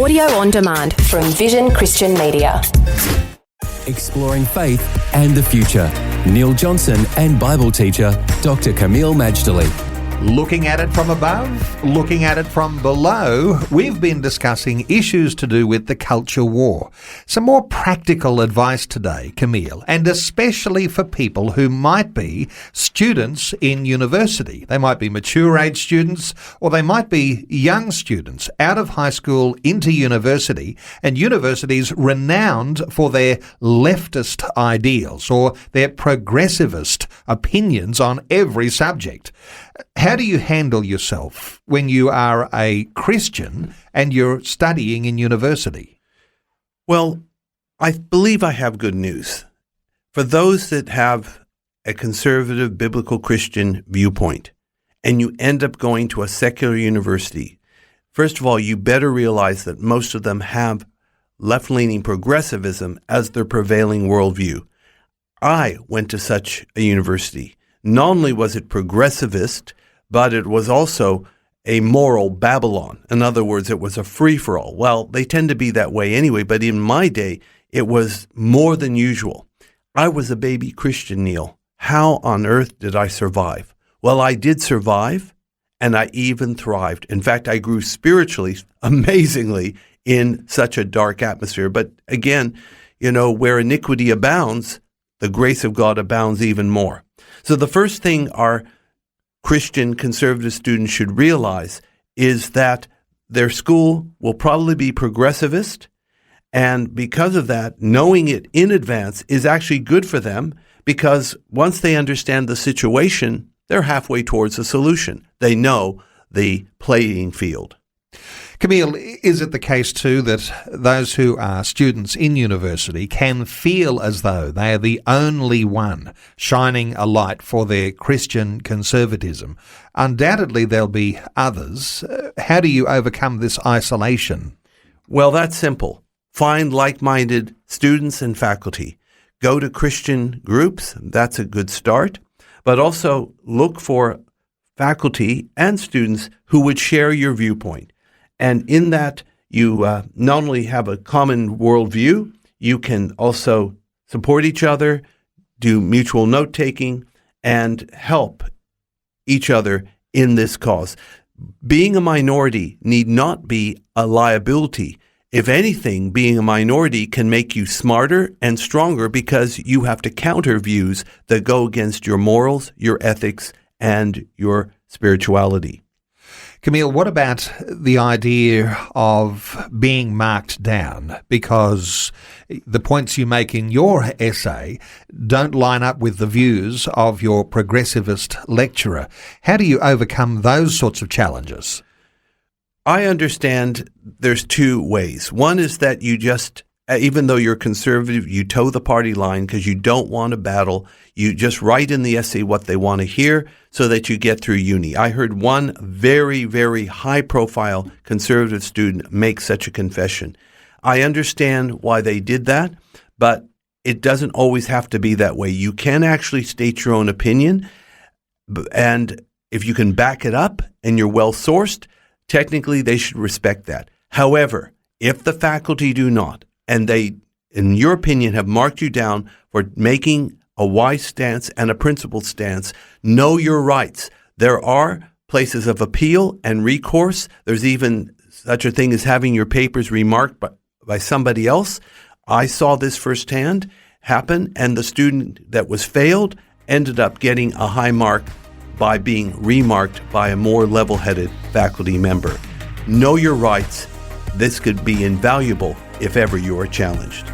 audio on demand from Vision Christian Media. Exploring faith and the future. Neil Johnson and Bible teacher Dr. Kameel Majdali. Looking at it from above, looking at it from below, we've been discussing issues to do with the culture war. Some more practical advice today, Kameel, and especially for people who might be students in university. They might be mature age students, or they might be young students out of high school into university, and universities renowned for their leftist ideals or their progressivist opinions on every subject. How do you handle yourself when you are a Christian and you're studying in university? Well, I believe I have good news. For those that have a conservative biblical Christian viewpoint and you end up going to a secular university, first of all, you better realize that most of them have left-leaning progressivism as their prevailing worldview. I went to such a university. Not only was it progressivist, but it was also a moral Babylon. In other words, it was a free-for-all. Well, they tend to be that way anyway, but in my day, it was more than usual. I was a baby Christian, Neil. How on earth did I survive? Well, I did survive, and I even thrived. In fact, I grew spiritually, amazingly, in such a dark atmosphere. But again, where iniquity abounds, the grace of God abounds even more. So the first thing our Christian conservative students should realize is that their school will probably be progressivist, and because of that, knowing it in advance is actually good for them, because once they understand the situation, they're halfway towards the solution. They know the playing field. Kameel, is it the case too that those who are students in university can feel as though they are the only one shining a light for their Christian conservatism? Undoubtedly there'll be others. How do you overcome this isolation? Well, that's simple. Find like-minded students and faculty. Go to Christian groups. That's a good start. But also look for faculty and students who would share your viewpoint. And in that, you not only have a common worldview, you can also support each other, do mutual note-taking, and help each other in this cause. Being a minority need not be a liability. If anything, being a minority can make you smarter and stronger because you have to counter views that go against your morals, your ethics, and your spirituality. Kameel, what about the idea of being marked down because the points you make in your essay don't line up with the views of your progressivist lecturer? How do you overcome those sorts of challenges? I understand there's two ways. One is that you just, even though you're conservative, you toe the party line because you don't want to battle. You just write in the essay what they want to hear so that you get through uni. I heard one very, very high-profile conservative student make such a confession. I understand why they did that, but it doesn't always have to be that way. You can actually state your own opinion, and if you can back it up and you're well-sourced, technically they should respect that. However, if the faculty do not, and they, in your opinion, have marked you down for making a wise stance and a principled stance, know your rights. There are places of appeal and recourse. There's even such a thing as having your papers remarked by somebody else. I saw this firsthand happen, and the student that was failed ended up getting a high mark by being remarked by a more level-headed faculty member. Know your rights. This could be invaluable if ever you are challenged.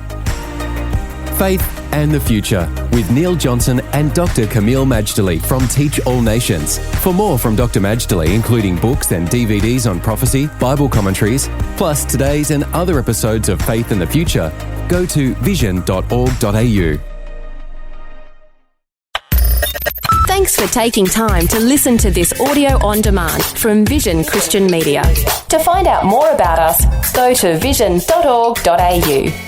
Faith and the Future with Neil Johnson and Dr. Kameel Majdali from Teach All Nations. For more from Dr. Majdali, including books and DVDs on prophecy, Bible commentaries, plus today's and other episodes of Faith and the Future, go to vision.org.au. Thanks for taking time to listen to this audio on demand from Vision Christian Media. To find out more about us, go to vision.org.au.